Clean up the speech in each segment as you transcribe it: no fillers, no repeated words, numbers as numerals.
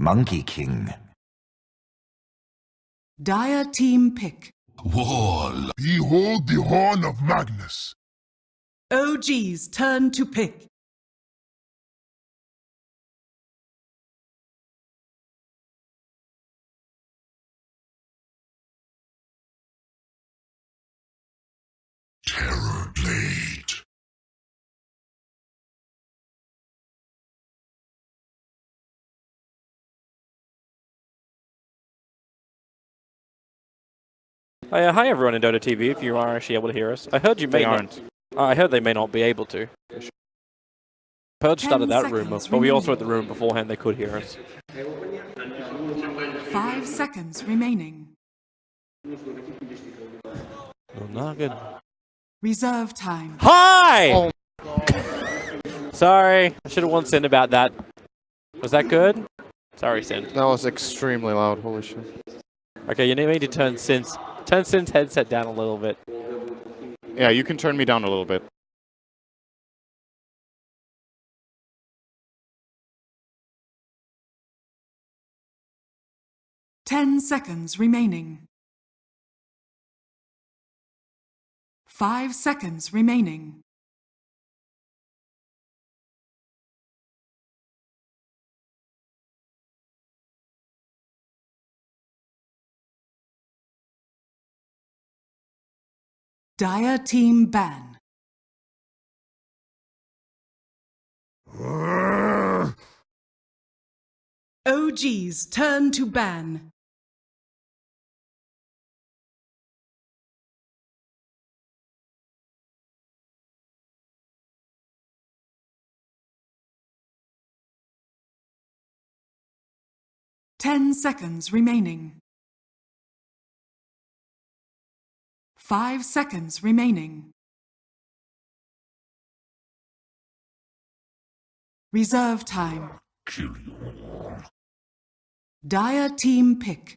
Monkey King. Dire team pick. Wall. Behold the horn of Magnus. OG's turn to pick. Terror Blade. Hi everyone in Dota TV, if you are actually able to hear us. I heard you may not. I heard they may not be able to. Purge started that rumor, but we also had the rumor beforehand they could hear us. 5 seconds remaining. Oh, not good. Reserve time. Hi! Oh. Sorry, I should have won Sin about that. Was that good? Sorry, Sin. That was extremely loud, holy shit. Okay, you need to turn Sin's headset down a little bit. Yeah, you can turn me down a little bit. Ten seconds remaining. 5 seconds remaining. Dire team ban. OG's turn to ban. Ten seconds remaining. 5 seconds remaining. Reserve time. Kill you all. Dire team pick.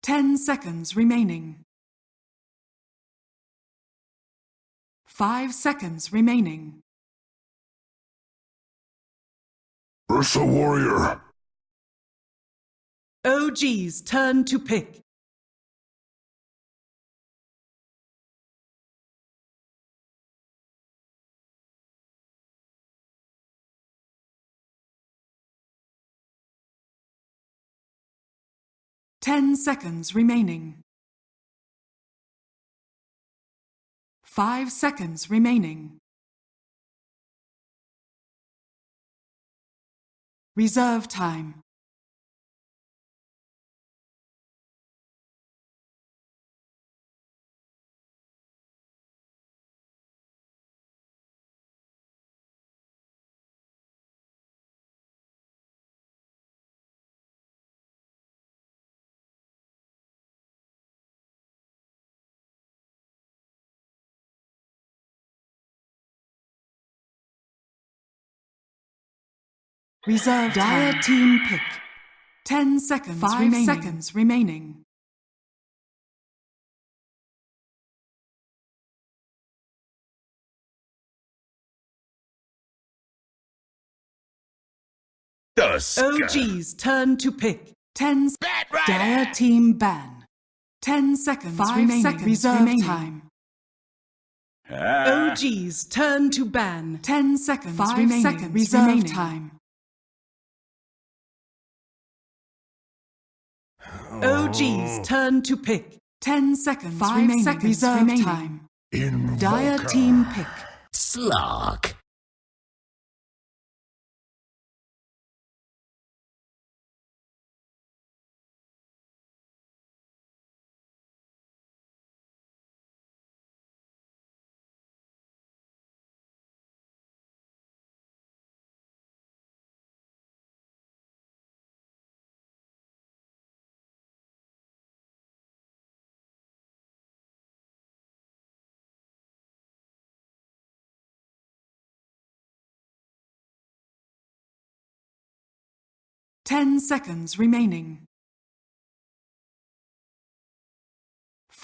Ten seconds remaining. 5 seconds remaining. Ursa Warrior. OG's turn to pick. Ten seconds remaining. 5 seconds remaining. Reserve time. Reserve Dire time. Team pick. 10 seconds 5 remaining. 5 seconds remaining. OG's turn to pick. 10 Dire team ban. 10 seconds 5 remaining. Seconds reserve remaining. Time. OG's turn to ban. 10 seconds 5 remaining. Seconds reserve remaining. Time. OG's turn to pick. 10 seconds 5 remaining. Seconds reserve remaining. Time. Dire team pick. Slug. Ten seconds remaining.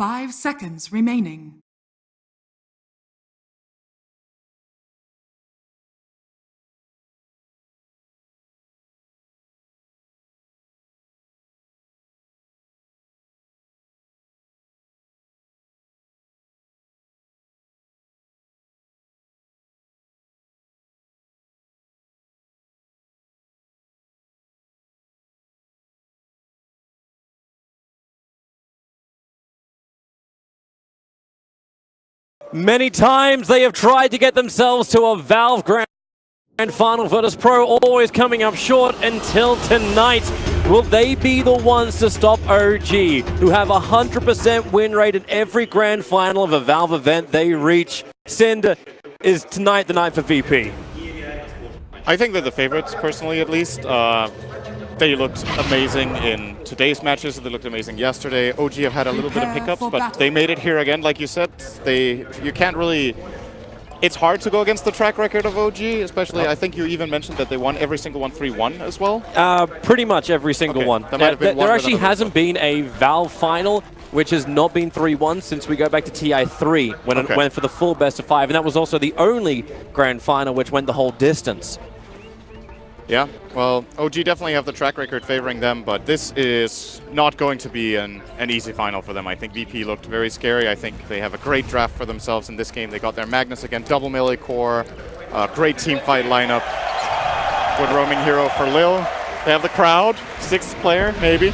5 seconds remaining. Many times they have tried to get themselves to a Valve Grand Final. Virtus Pro always coming up short until tonight. Will they be the ones to stop OG, who have 100% win rate in every Grand Final of a Valve event they reach? Sind, is tonight the night for VP? I think they're the favorites, personally at least. They looked amazing in today's matches. They looked amazing yesterday. OG have had a little bit of hiccups, but they made it here again. Like you said, you can't really... It's hard to go against the track record of OG, especially I think you even mentioned that they won every single one 3-1 as well. Pretty much every single one. There actually hasn't been a Valve final which has not been 3-1 since we go back to TI3 when it went for the full best of 5, and that was also the only grand final which went the whole distance. Yeah, well, OG definitely have the track record favoring them, but this is not going to be an easy final for them. I think VP looked very scary. I think they have a great draft for themselves in this game. They got their Magnus again, double melee core, great team fight lineup. Good roaming hero for Lil. They have the crowd, 6th player, maybe.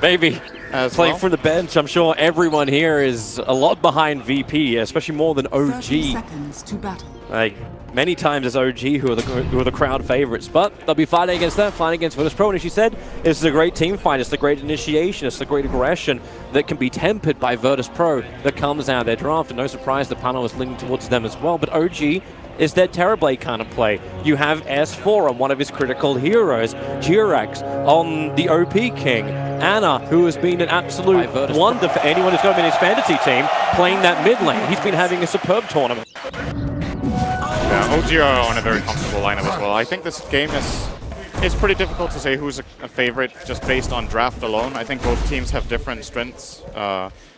Maybe. Playing well. from the bench, I'm sure everyone here is a lot behind VP, especially more than OG. 30 seconds to battle. Like, many times it's OG who are the crowd favorites, but they'll be fighting against them, fighting against Virtus Pro, and as you said, it's the great team fight, it's the great initiation, it's the great aggression that can be tempered by Virtus Pro that comes out of their draft, and no surprise the panel is leaning towards them as well, but OG is their Terrorblade kind of play. You have S4 on one of his critical heroes, Jirax on the OP King, Anna, who has been an absolute wonder for anyone who's got him in his fantasy team, playing that mid lane. He's been having a superb tournament. Yeah, OG are on a very comfortable lineup as well. I think this game is pretty difficult to say who's a favorite just based on draft alone. I think both teams have different strengths.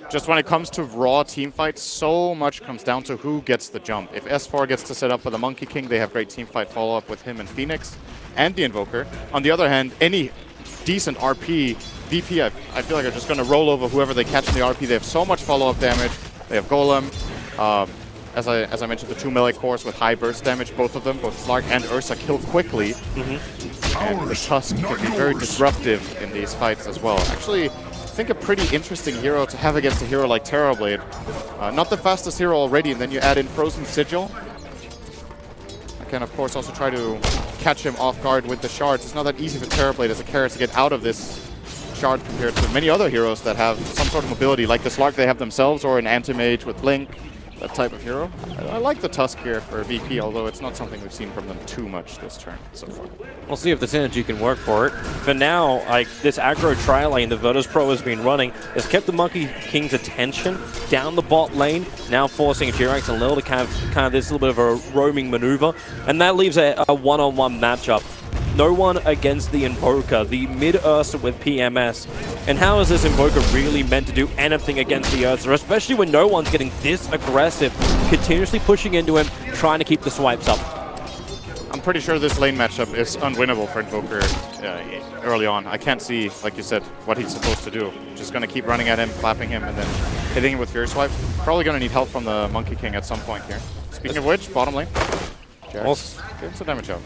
Just when it comes to raw team fights, so much comes down to who gets the jump. If S4 gets to set up for the Monkey King, they have great team fight follow-up with him and Phoenix and the Invoker. On the other hand, any decent RP, VP, I feel like are just going to roll over whoever they catch in the RP. They have so much follow-up damage. They have Golem. As I mentioned, the 2 melee cores with high burst damage, both of them, both Slark and Ursa, kill quickly. And the Tusk can be very disruptive in these fights as well. Actually, I think a pretty interesting hero to have against a hero like Terrorblade. Not the fastest hero already, and then you add in Frozen Sigil. I can, of course, also try to catch him off guard with the shards. It's not that easy for Terrorblade as a character to get out of this shard compared to many other heroes that have some sort of mobility, like the Slark they have themselves, or an Anti-Mage with Blink. That type of hero. I like the Tusk here for VP, although it's not something we've seen from them too much this turn so far. We'll see if the synergy can work for it. For now, like this aggro tri lane the Virtus Pro has been running has kept the Monkey King's attention down the bot lane, now forcing Jirax and Lil to kind of this little bit of a roaming maneuver, and that leaves a one-on-one matchup. No one against the Invoker, the mid-Ursa with PMS. And how is this Invoker really meant to do anything against the Ursa, especially when no one's getting this aggressive, continuously pushing into him, trying to keep the swipes up? I'm pretty sure this lane matchup is unwinnable for Invoker early on. I can't see, like you said, what he's supposed to do. Just going to keep running at him, clapping him, and then hitting him with Fury Swipes. Probably going to need help from the Monkey King at some point here. Speaking of which, bottom lane. Jax, get some damage out.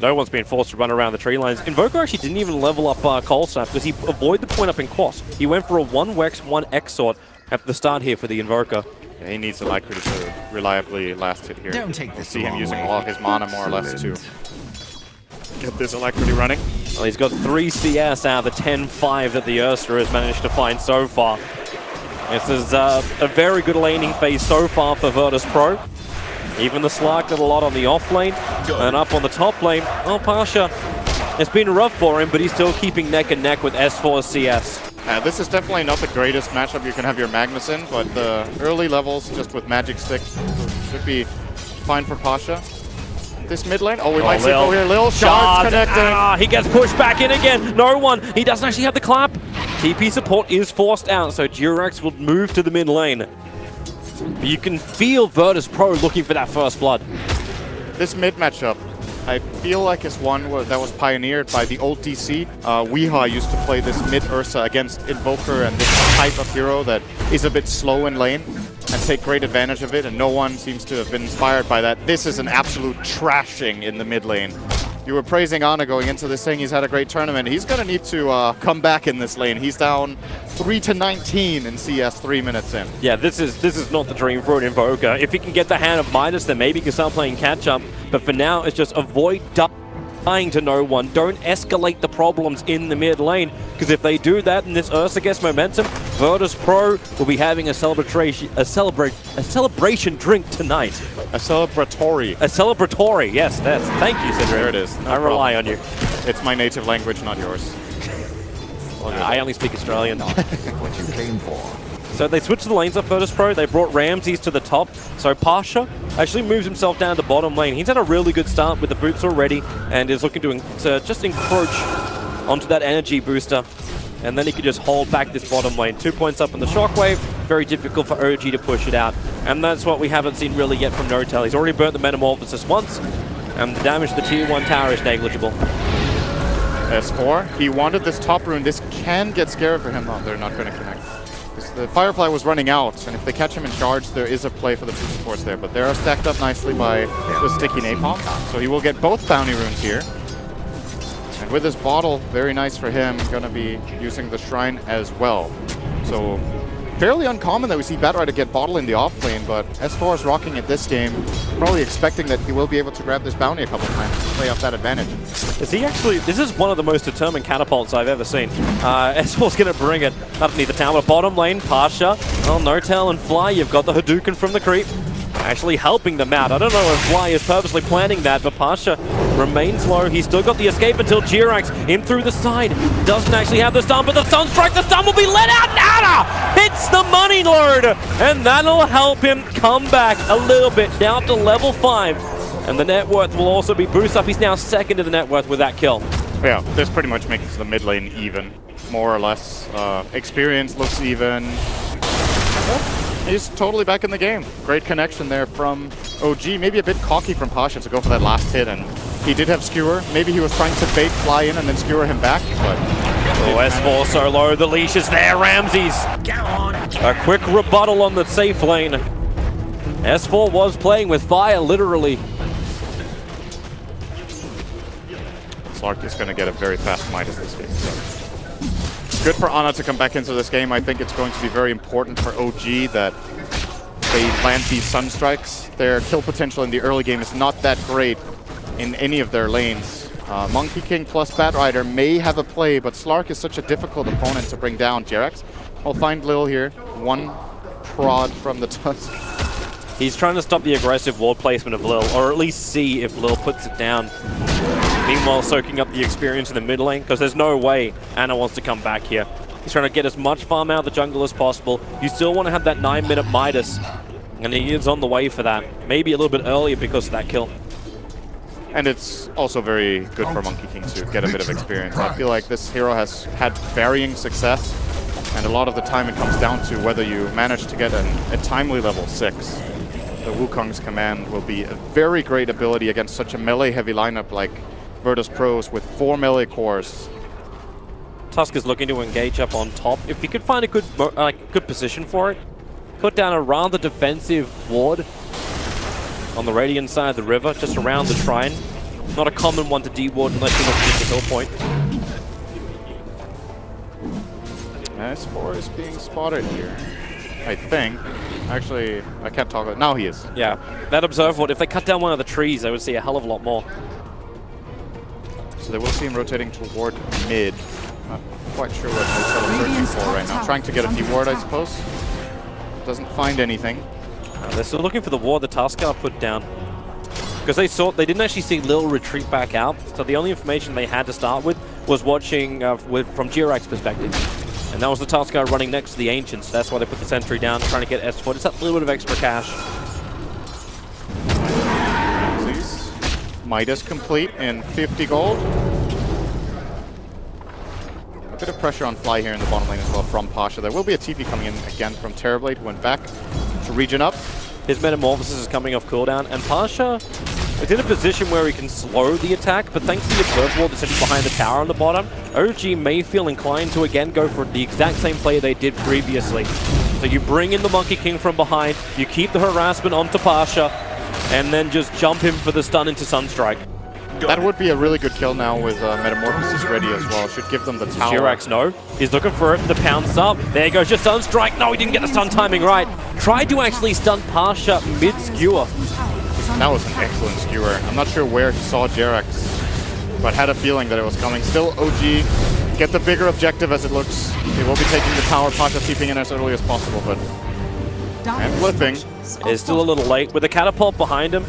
No one's been forced to run around the tree lines. Invoker actually didn't even level up Cold Snap because he avoided the point up in Quas. He went for a 1-Wex, 1-Exort at the start here for the Invoker. Yeah, he needs a Alacrity to reliably last hit here. Don't take we'll this see the him wrong using way. all of his mana more or less to get this Alacrity running. Well, he's got 3 CS out of the 10-5 that the Ursa has managed to find so far. This is a very good laning phase so far for Virtus Pro. Even the Slark did a lot on the off lane, and up on the top lane, oh, Pasha, it's been rough for him, but he's still keeping neck and neck with S4 CS. This is definitely not the greatest matchup you can have your Magnus in, but the early levels, just with Magic Stick, should be fine for Pasha. This mid lane, we might see here, Lil, shards connecting. He gets pushed back in again, no one, he doesn't actually have the clap. TP support is forced out, so Jirax will move to the mid lane. But you can feel Virtus Pro looking for that first blood. This mid matchup, I feel like it's one that was pioneered by the old DC. Weehaw used to play this mid Ursa against Invoker and this type of hero that is a bit slow in lane and take great advantage of it, and no one seems to have been inspired by that. This is an absolute trashing in the mid lane. You were praising Ana going into this thing. He's had a great tournament. He's going to need to come back in this lane. He's down 3-19 in CS 3 minutes in. Yeah, this is not the dream for an Invoker. If he can get the hand of Midas, then maybe he can start playing catch-up. But for now, it's just avoid dying to no one. Don't escalate the problems in the mid lane, because if they do that and this Ursa gets momentum, Virtus Pro will be having a celebration drink tonight. A celebratory. A celebratory, yes, thank you, Cedric. There it is. No I rely on you. It's my native language, not yours. I only speak Australian. What you came for. So they switched the lanes up, Virtus Pro. They brought Ramses to the top. So Pasha actually moves himself down to the bottom lane. He's had a really good start with the boots already and is looking to just encroach onto that energy booster. And then he could just hold back this bottom lane. 2 points up in the Shockwave. Very difficult for OG to push it out. And that's what we haven't seen really yet from Notel. He's already burnt the Metamorphosis once, and the damage to the Tier 1 tower is negligible. S4, he wanted this top rune. This can get scary for him. Oh, they're not going to connect. The Firefly was running out, and if they catch him in charge, there is a play for the two supports there. But they are stacked up nicely by the sticky napalm. So he will get both bounty runes here. And with his bottle, very nice for him, going to be using the shrine as well. So fairly uncommon that we see Batrider get bottle in the off lane, but S4 is rocking it this game, probably expecting that he will be able to grab this bounty a couple times to play off that advantage. Is he actually, this is one of the most determined catapults I've ever seen. S4's going to bring it underneath the tower. Bottom lane, Pasha, oh, Notel and Fly, you've got the Hadouken from the creep. Actually helping them out. I don't know if Fly is purposely planning that, but Pasha remains low. He's still got the escape until Jirax in through the side. Doesn't actually have the stun, but the stun strike, the stun will be let out. Nada hits the money lord, and that'll help him come back a little bit, down to level 5. And the net worth will also be boosted up. He's now second to the net worth with that kill. Yeah, this pretty much makes the mid lane even, more or less. Experience looks even. He's totally back in the game. Great connection there from OG. Maybe a bit cocky from Pasha to go for that last hit, and he did have Skewer. Maybe he was trying to bait Fly in and then Skewer him back, but... Oh, S4 so low, the leash is there, Ramses. A quick rebuttal on the safe lane. S4 was playing with fire, literally. Slark is going to get a very fast Midas this game. So. Good for Ana to come back into this game. I think it's going to be very important for OG that they land these Sun Strikes. Their kill potential in the early game is not that great in any of their lanes. Monkey King plus Batrider may have a play, but Slark is such a difficult opponent to bring down. Jirax will find Lil here. One prod from the Tusk. He's trying to stop the aggressive ward placement of Lil, or at least see if Lil puts it down. Meanwhile, soaking up the experience in the mid lane, because there's no way Ana wants to come back here. He's trying to get as much farm out of the jungle as possible. You still want to have that 9-minute Midas, and he is on the way for that. Maybe a little bit earlier because of that kill. And it's also very good for Monkey King to get a bit of experience. I feel like this hero has had varying success, and a lot of the time it comes down to whether you manage to get a timely level 6. The Wukong's command will be a very great ability against such a melee-heavy lineup like Virtus Pros with 4 melee cores. Tusk is looking to engage up on top. If he could find a good position for it, put down a rather defensive ward on the Radiant side of the river, just around the shrine. Not a common one to de-ward unless you're not keeping the hill point. S4 is being spotted here, I think. Actually, I can't talk about it. Now he is. Yeah, that observe ward, if they cut down one of the trees, they would see a hell of a lot more. So they will see him rotating toward mid. Not quite sure what Notel is searching for right now. Trying to get a few ward, I suppose. Doesn't find anything. They're still looking for the ward the Tuskar put down. Because they didn't actually see Lil retreat back out. So the only information they had to start with was watching from Jirax's perspective. And that was the Tuskar running next to the Ancients. That's why they put the sentry down, trying to get S4. Just that little bit of extra cash. Midas complete in 50 gold. bit of pressure on Fly here in the bottom lane as well from Pasha. There will be a TP coming in again from Terrorblade, who went back to regen up. His Metamorphosis is coming off cooldown, and Pasha is in a position where he can slow the attack, but thanks to the Observer Wall that's sitting behind the tower on the bottom, OG may feel inclined to again go for the exact same play they did previously. So you bring in the Monkey King from behind, you keep the harassment onto Pasha, and then just jump him for the stun into Sunstrike. That would be a really good kill now with Metamorphosis ready as well. Should give them the tower. Jirax, no. He's looking for it. The pounce up. There goes your Sunstrike. No, he didn't get the stun timing right. Tried to actually stun Pasha mid-skewer. That was an excellent skewer. I'm not sure where he saw Jirax, but had a feeling that it was coming. Still, OG get the bigger objective as it looks. They will be taking the tower. Pasha keeping in as early as possible, but... And flipping. It's still a little late. With the catapult behind him,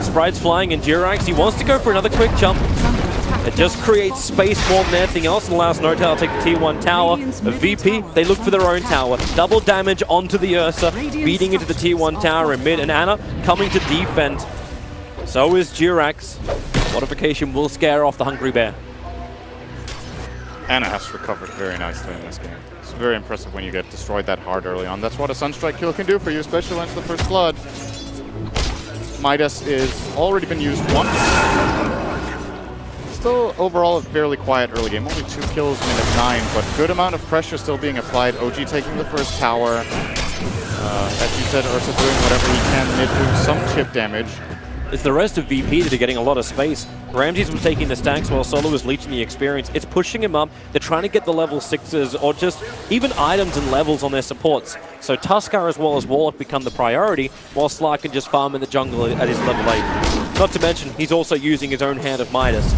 Sprite's flying, and Jirax, he wants to go for another quick jump. It just creates space more than anything else and allows NoTail to take the T1 tower. A VP, they look for their own tower. Double damage onto the Ursa, beating into the T1 tower in mid, and Ana coming to defend. So is Jirax. Modification will scare off the Hungry Bear. Ana has recovered very nicely in this game. It's very impressive when you get destroyed that hard early on. That's what a Sunstrike kill can do for you, especially when it's the first blood. Midas is already been used once. Still overall a fairly quiet early game. Only 2 kills, minute 9, but good amount of pressure still being applied. OG taking the first tower. As you said, Ursa doing whatever he can mid, doing some chip damage. It's the rest of VP that are getting a lot of space. Ramses was taking the stacks while Solo was leeching the experience. It's pushing him up. They're trying to get the level 6s or just even items and levels on their supports. So Tuskar as well as Warlock become the priority, while Slark can just farm in the jungle at his level 8. Not to mention, he's also using his own Hand of Midas.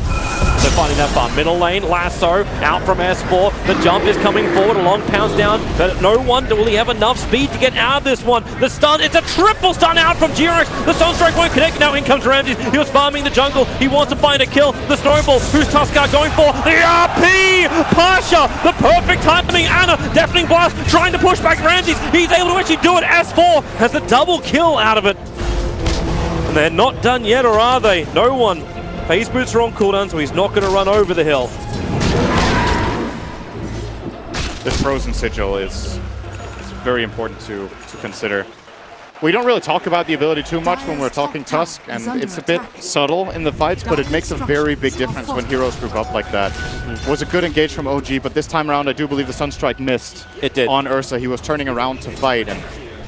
So finding that farm. Middle lane, Lasso, out from S4. The jump is coming forward, a long pounce down, but no wonder will he have enough speed to get out of this one. The stun, it's a triple stun out from Jirax. The Sunstrike won't connect. Now in comes Ramses. He was farming the jungle. He wants to find a kill. The snowball, who's Tuskar going for? The RP! Pasha, the perfect timing. Ana, deafening blast, trying to push back Ramses. He's able to actually do it. S4 has the double kill out of it. And they're not done yet, or are they? No one. Phase boots are on cooldown, so he's not going to run over the hill. This Frozen Sigil is very important to consider. We don't really talk about the ability too much when we're talking Tusk, and it's a bit subtle in the fights, but it makes a very big difference when heroes group up like that. It was a good engage from OG, but this time around I do believe the Sunstrike missed. It did. On Ursa. He was turning around to fight, and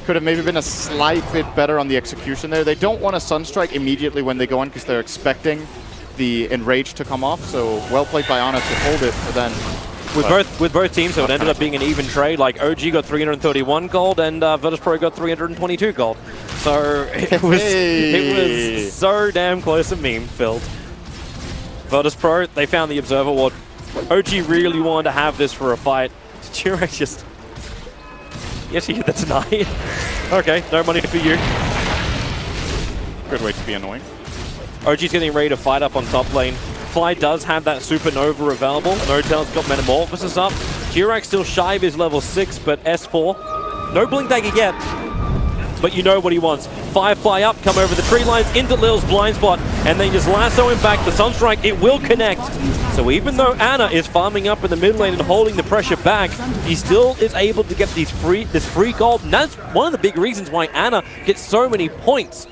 could have maybe been a slight bit better on the execution there. They don't want a Sunstrike immediately when they go on because they're expecting the Enrage to come off, so well played by Ana to hold it, but then... With both teams, so it ended up being an even trade. Like, OG got 331 gold, and Virtus.pro got 322 gold. So it was so damn close and meme-filled. Virtus.pro, they found the Observer Ward. OG really wanted to have this for a fight. Jirax just... Yes, you hit the deny. Okay, no money for you. Good way to be annoying. OG's getting ready to fight up on top lane. Fly does have that Supernova available. NoTail's got Metamorphosis up. Jirax still shy of his level 6, but S4. No Blink Dagger yet, but you know what he wants. Firefly up, come over the tree lines into Lil's blind spot, and then just lasso him back. The Sunstrike, it will connect. So even though Ana is farming up in the mid lane and holding the pressure back, he still is able to get this free gold. And that's one of the big reasons why Ana gets so many points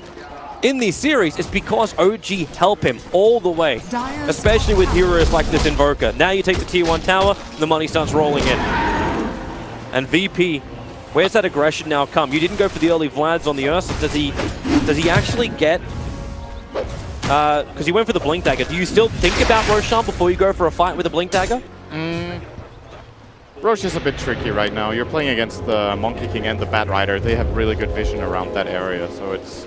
in these series, is because OG help him all the way, especially with heroes like this Invoker. Now you take the T1 tower, the money starts rolling in. And VP, where's that aggression now come? You didn't go for the early Vlads on the Ursa. Does he actually get... Because he went for the Blink Dagger. Do you still think about Roshan before you go for a fight with a Blink Dagger? Roche is a bit tricky right now. You're playing against the Monkey King and the Bat Rider. They have really good vision around that area, so it's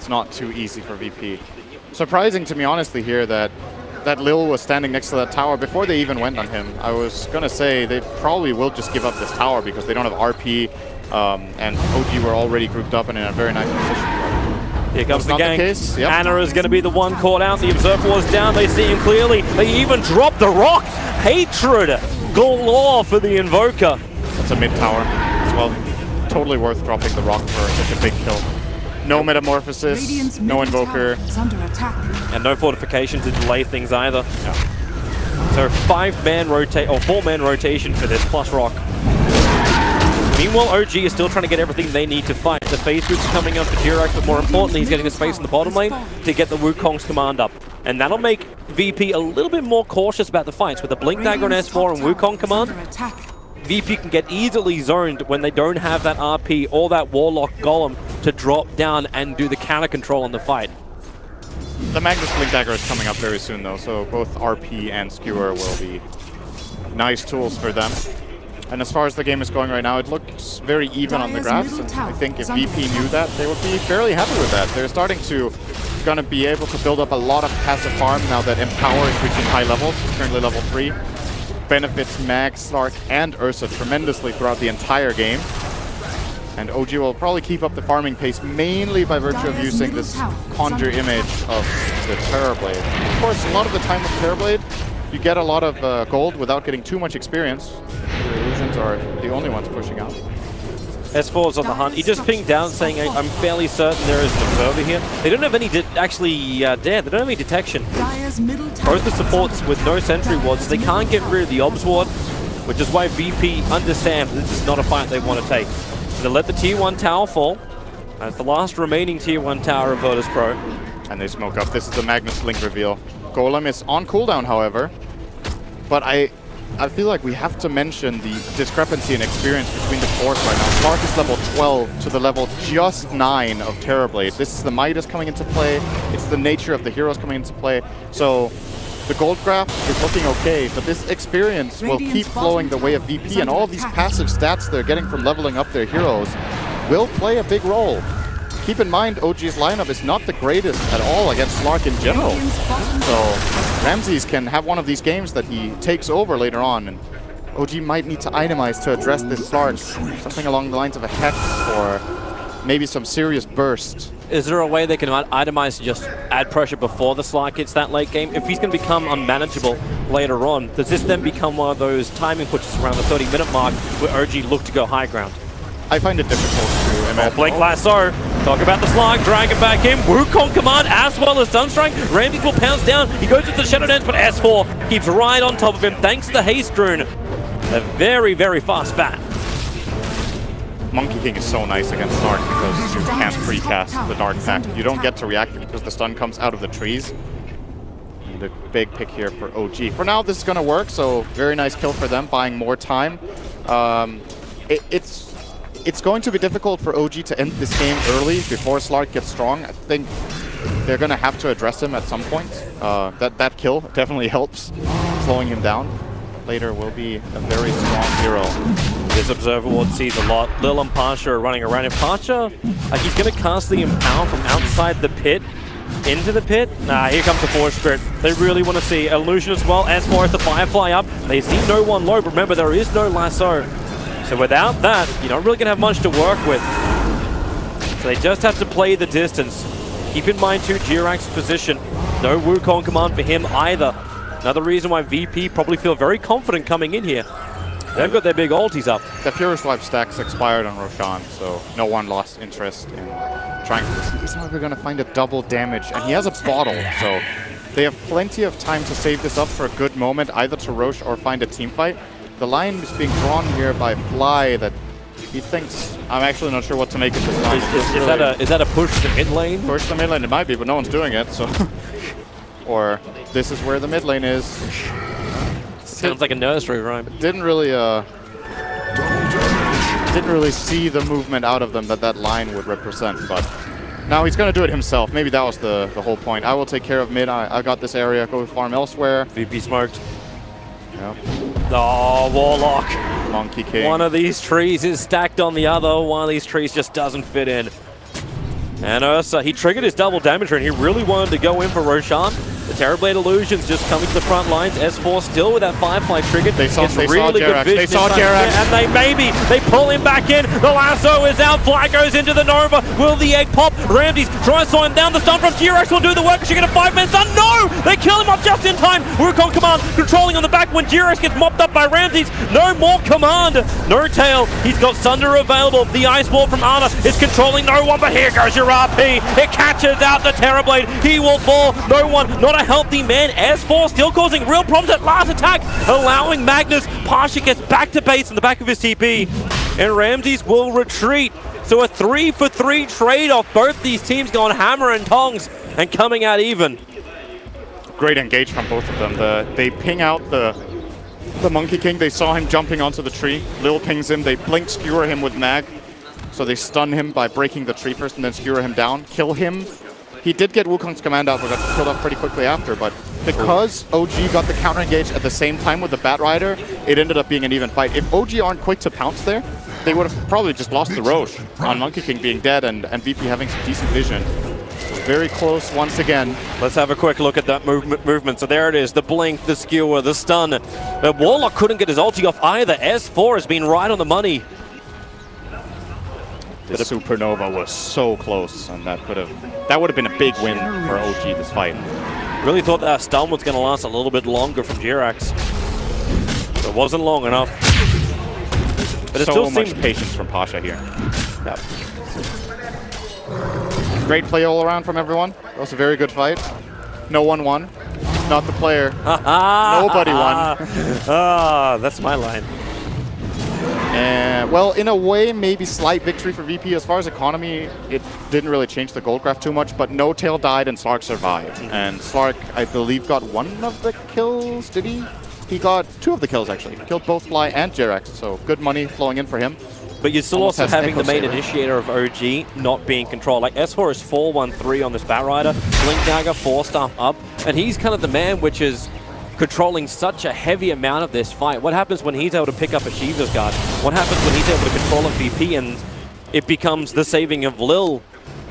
not too easy for VP. Surprising to me, honestly, here that Lil was standing next to that tower before they even went on him. I was going to say they probably will just give up this tower because they don't have RP, and OG were already grouped up and in a very nice position. Here comes the gang. Yep. Ana is going to be the one caught out. The Observer was down. They see him clearly. They even dropped the rock. Hatred galore for the Invoker. That's a mid tower as well. Totally worth dropping the rock for such a big kill. No Metamorphosis, no Invoker. Under attack. And no fortification to delay things either. Yeah. So 5-man rotate, or 4-man rotation for this, plus Rock. Meanwhile, OG is still trying to get everything they need to fight. The phase boots are coming up for Jirax, but more importantly, he's getting a space in the bottom lane to get the Wukong's command up. And that'll make VP a little bit more cautious about the fights. With the Blink Dagger on S4 and Wukong command, VP can get easily zoned when they don't have that RP or that Warlock Golem to drop down and do the counter control on the fight. The Magnus Blink Dagger is coming up very soon though, so both RP and Skewer will be nice tools for them. And as far as the game is going right now, it looks very even on the graphs, and I think if VP knew that, they would be fairly happy with that. They're starting to gonna be able to build up a lot of passive farm now that Empower is reaching high levels. It's currently level 3. Benefits Mag, Slark, and Ursa tremendously throughout the entire game. And OG will probably keep up the farming pace mainly by virtue of using this conjure image of the Terrorblade. Of course, a lot of the time with Terrorblade, you get a lot of gold without getting too much experience. The illusions are the only ones pushing out. S4 is on the hunt. He just pinged down saying, I'm fairly certain there is an observer here. They don't have any, they don't have any detection. Both the supports with no sentry wards, they can't get rid of the obs ward, which is why VP understands this is not a fight they want to take. So they let the tier 1 tower fall. That's the last remaining tier 1 tower of Virtus Pro. And they smoke up. This is the Magnus Link reveal. Golem is on cooldown, however. But I feel like we have to mention the discrepancy in experience between the cores right now. Slark is level 12 to the level just 9 of Terrorblade. This is the Midas coming into play. It's the nature of the heroes coming into play. So the gold graph is looking okay, but this experience will keep flowing the way of VP, and all of these passive stats they're getting from leveling up their heroes will play a big role. Keep in mind, OG's lineup is not the greatest at all against Slark in general. So Ramses can have one of these games that he takes over later on, and OG might need to itemize to address this Slark. Something along the lines of a Hex or maybe some serious burst. Is there a way they can itemize to just add pressure before the Slark hits that late game? If he's going to become unmanageable later on, does this then become one of those timing pushes around the 30-minute mark where OG look to go high ground? I find it difficult to imagine. Blink Lasso. Talk about the Slark, drag it back in. Wukong command as well as Sunstrike. Ramses will pounce down. He goes to the Shadow Dance, but S4 keeps right on top of him thanks to the Haste Rune. A very, very fast bat. Monkey King is so nice against Slark because you can't precast the Dark Pact. You don't get to react because the stun comes out of the trees. And a big pick here for OG. For now, this is going to work, so very nice kill for them, buying more time. It's going to be difficult for OG to end this game early before Slark gets strong. I think they're going to have to address him at some point. That kill definitely helps slowing him down. Later will be a very strong hero. This Observer Ward sees a lot. Lil and Pasha are running around. If Pasha, he's going to cast the Empower from outside the pit into the pit. Nah, here comes the Force Spirit. They really want to see Illusion as well. As far as the Firefly up, they see no one low, but remember, there is no Lasso. So without that, you're not really going to have much to work with. So they just have to play the distance. Keep in mind too, Jirax's position. No Wukong command for him either. Another reason why VP probably feel very confident coming in here. They've got their big ultis up. The Fury Swipe stacks expired on Roshan, so no one lost interest in trying to... He's not going to find a double damage, and he has a bottle, so they have plenty of time to save this up for a good moment, either to Roche or find a team fight. The line is being drawn here by Fly that he thinks... I'm actually not sure what to make of this line. Is that a push to mid lane? Push to mid lane, it might be, but no one's doing it, so... Or this is where the mid lane is. Sounds like a nursery rhyme. Didn't really see the movement out of them that line would represent, but now he's going to do it himself. Maybe that was the whole point. I will take care of mid. I got this area. Go farm elsewhere. VP smoked. Yep. Oh, Warlock. Monkey King. One of these trees is stacked on the other. One of these trees just doesn't fit in. And Ursa, he triggered his double damage and he really wanted to go in for Roshan. The Terrorblade Illusions just coming to the front lines. S4 still with that Firefly triggered. They saw Jirax. They saw Jirax. And they pull him back in. The lasso is out. Fly goes into the Nova. Will the egg pop? Ramses tries to slow him down. The stun from Jirax will do the work. She get a 5-man stun. No! They kill him off just in time. Wukong command controlling on the back when Jirax gets mopped up by Ramses. No more command. No tail. He's got Sunder available. The Ice Ball from Ana is controlling no one, but here goes your RP. It catches out the Terrorblade. He will fall. No one, not not a healthy man. S4 still causing real problems at last attack, allowing Magnus. Pasha gets back to base in the back of his TP, and Ramses will retreat. So a 3-for-3 trade-off. Both these teams going hammer and tongs and coming out even. Great engage from both of them. They ping out the Monkey King. They saw him jumping onto the tree. Lil pings him. They blink skewer him with mag. So they stun him by breaking the tree first and then skewer him down. Kill him. He did get Wukong's command out, but got killed off pretty quickly after. But because OG got the counter engage at the same time with the Bat Rider, it ended up being an even fight. If OG aren't quick to pounce there, they would have probably just lost the Roche on Monkey King being dead and VP having some decent vision. Very close once again. Let's have a quick look at that movement. So there it is, the blink, the skewer, the stun. Warlock couldn't get his ulti off either. S4 has been right on the money. The supernova was so close, and that would have been a big win for OG this fight. Really thought that stun was going to last a little bit longer from Jirax. But it wasn't long enough. But it so still much seemed... patience from Pasha here. Yep. Great play all around from everyone. That was a very good fight. No one won. Not the player. Nobody won. That's my line. Well, in a way, maybe slight victory for VP. As far as economy, it didn't really change the gold graph too much, but No Tail died and Slark survived. And Slark, I believe, got one of the kills, did he? He got 2 of the kills, actually. He killed both Fly and Jirax, so good money flowing in for him. But you're still also having the main initiator of OG not being controlled. Like S4 is 4-1-3 on this Bat Rider, Blink Dagger 4-star up, and he's kind of the man which is controlling such a heavy amount of this fight. What happens when he's able to pick up a Shiva's Guard? What happens when he's able to control a VP and it becomes the saving of Lil,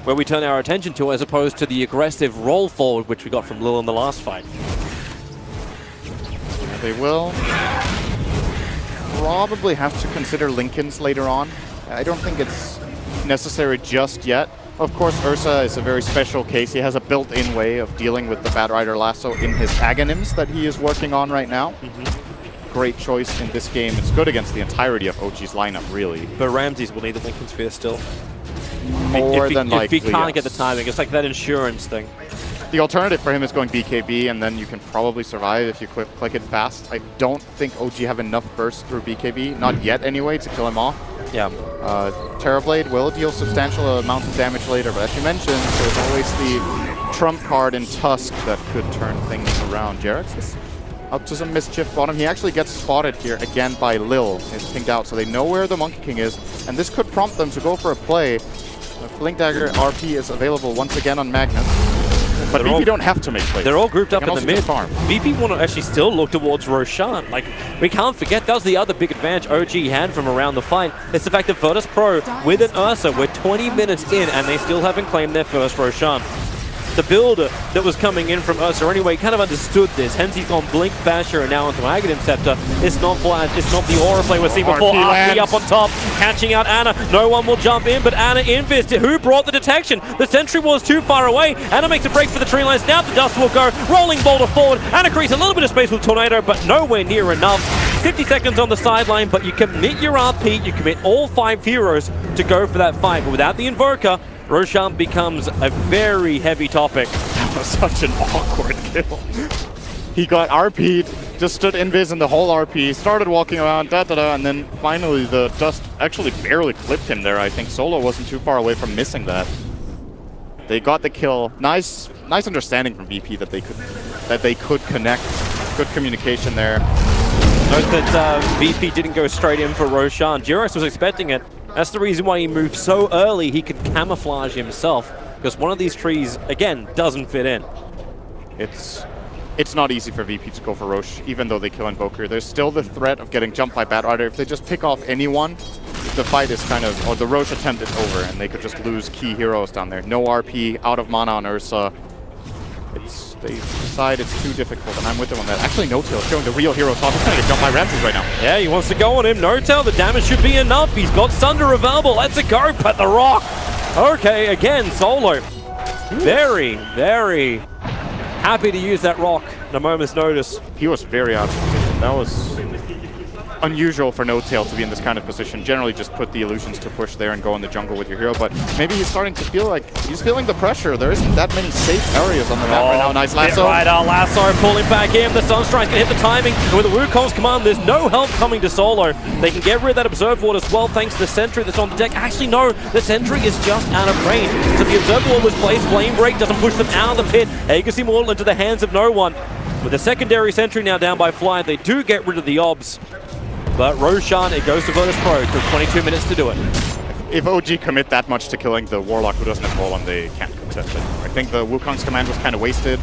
where we turn our attention to, as opposed to the aggressive roll forward which we got from Lil in the last fight? They will probably have to consider Linken's later on. I don't think it's necessary just yet. Of course, Ursa is a very special case. He has a built-in way of dealing with the Bat Rider lasso in his agonyms that he is working on right now. Great choice in this game. It's good against the entirety of OG's lineup, really. But Ramses will need the Linken Sphere still. More than likely, if he can't get the timing, it's like that insurance thing. The alternative for him is going BKB, and then you can probably survive if you click it fast. I don't think OG have enough burst through BKB, not yet anyway, to kill him off. Yeah. Terrorblade will deal substantial amounts of damage later, but as you mentioned, there's always the trump card in Tusk that could turn things around. Jirax is up to some mischief bottom. He actually gets spotted here again by Lil. He's pinged out, so they know where the Monkey King is, and this could prompt them to go for a play. Blink Dagger RP is available once again on Magnus. But VP don't have to make plays. They're all grouped up in the mid. Farm. VP want to actually still look towards Roshan. Like, we can't forget that was the other big advantage OG had from around the fight. It's the fact that Virtus Pro with an Ursa, we're 20 minutes in and they still haven't claimed their first Roshan. The builder that was coming in from Ursa anyway kind of understood this. Hence he's gone Blink, Basher, and now onto Aghanim Scepter. It's not Flash, it's not the aura play we've seen before. RP up on top, catching out Ana. No one will jump in, but Ana Invis, who brought the detection? The sentry was too far away. Ana makes a break for the tree lines. Now the dust will go. Rolling boulder forward. Ana creates a little bit of space with Tornado, but nowhere near enough. 50 seconds on the sideline, but you commit your RP, you commit all 5 heroes to go for that fight. But without the Invoker, Roshan becomes a very heavy topic. That was such an awkward kill. He got RP'd, just stood invis in the whole RP, started walking around, and then finally the dust actually barely clipped him there. I think Solo wasn't too far away from missing that. They got the kill. Nice understanding from VP that they could connect. Good communication there. Note that VP didn't go straight in for Roshan. Jirax was expecting it. That's the reason why he moved so early. He could camouflage himself, because one of these trees, again, doesn't fit in. It's not easy for VP to go for Roche, even though they kill Invoker. There's still the threat of getting jumped by Bat Rider. If they just pick off anyone, the fight is kind of, or the Roche attempt is over, and they could just lose key heroes down there. No RP, out of mana on Ursa. They decide it's too difficult, and I'm with them on that. Actually, No Tail showing the real hero top. He's trying to get jumped by Ramses right now. Yeah, he wants to go on him. No Tail, the damage should be enough. He's got Sunder available. Let's go, but the rock. Okay, again, Solo. Very, very happy to use that rock at a moment's notice. He was very out of position. unusual for No Tail to be in this kind of position. Generally just put the illusions to push there and go in the jungle with your hero, but maybe he's starting to feel like he's feeling the pressure. There isn't that many safe areas on the map right now. Nice lasso. Right out, lasso pulling back in. The Sunstrike can hit the timing, and with the Wukong's command, there's no help coming to Solo. They can get rid of that Observer Ward as well, thanks to the sentry that's on the deck. Actually, no, the sentry is just out of range. So the Observer Ward was placed. Flame Break doesn't push them out of the pit. Aegis Immortal into the hands of no one. With the secondary sentry now down by Fly, they do get rid of the Obs. But Roshan, it goes to Virtus Pro. Took 22 minutes to do it. If OG commit that much to killing the Warlock who doesn't have Wall on, they can't contest it. I think the Wukong's command was kind of wasted.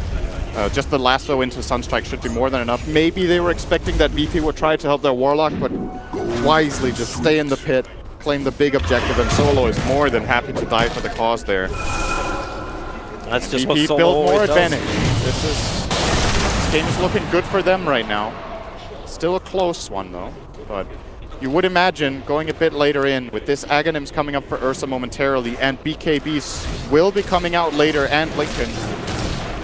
Just the lasso into Sunstrike should be more than enough. Maybe they were expecting that VP would try to help their Warlock, but wisely just stay in the pit, claim the big objective, and Solo is more than happy to die for the cause there. That's just VP what Solo built more always advantage. does. This game is looking good for them right now. Still a close one though, but you would imagine going a bit later in with this Aghanims coming up for Ursa momentarily, and BKBs will be coming out later, and Lincoln.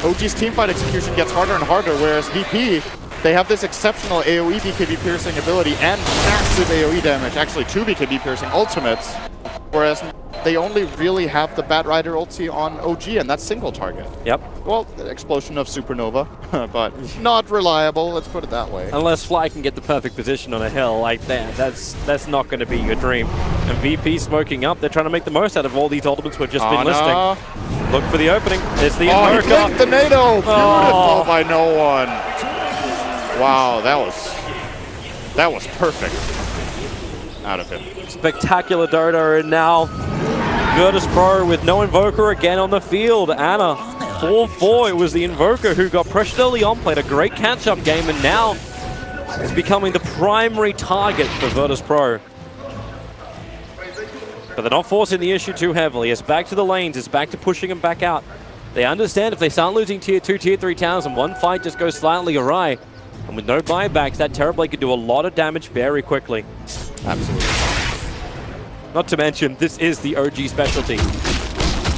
OG's teamfight execution gets harder and harder, whereas VP, they have this exceptional AoE BKB piercing ability and massive AoE damage, actually 2 BKB piercing ultimates, whereas they only really have the Batrider ulti on OG, and that's single target. Yep. Well, the explosion of Supernova, but not reliable, let's put it that way. Unless Fly can get the perfect position on a hill like that, that's not going to be your dream. And VP smoking up, they're trying to make the most out of all these ultimates we've just been listing. Look for the opening. It's the Invoker. Invoker. He the NATO! Beautiful by no one. Wow, that was perfect out of him. Spectacular Dota, and now Virtus Pro with no Invoker again on the field. Anna, 4-4. It was the Invoker who got pressured early on, played a great catch-up game, and now is becoming the primary target for Virtus Pro. But they're not forcing the issue too heavily. It's back to the lanes. It's back to pushing them back out. They understand if they start losing tier 2, tier 3 towers and one fight just goes slightly awry, and with no buybacks, that Terrorblade could do a lot of damage very quickly. Absolutely. Not to mention, this is the OG specialty.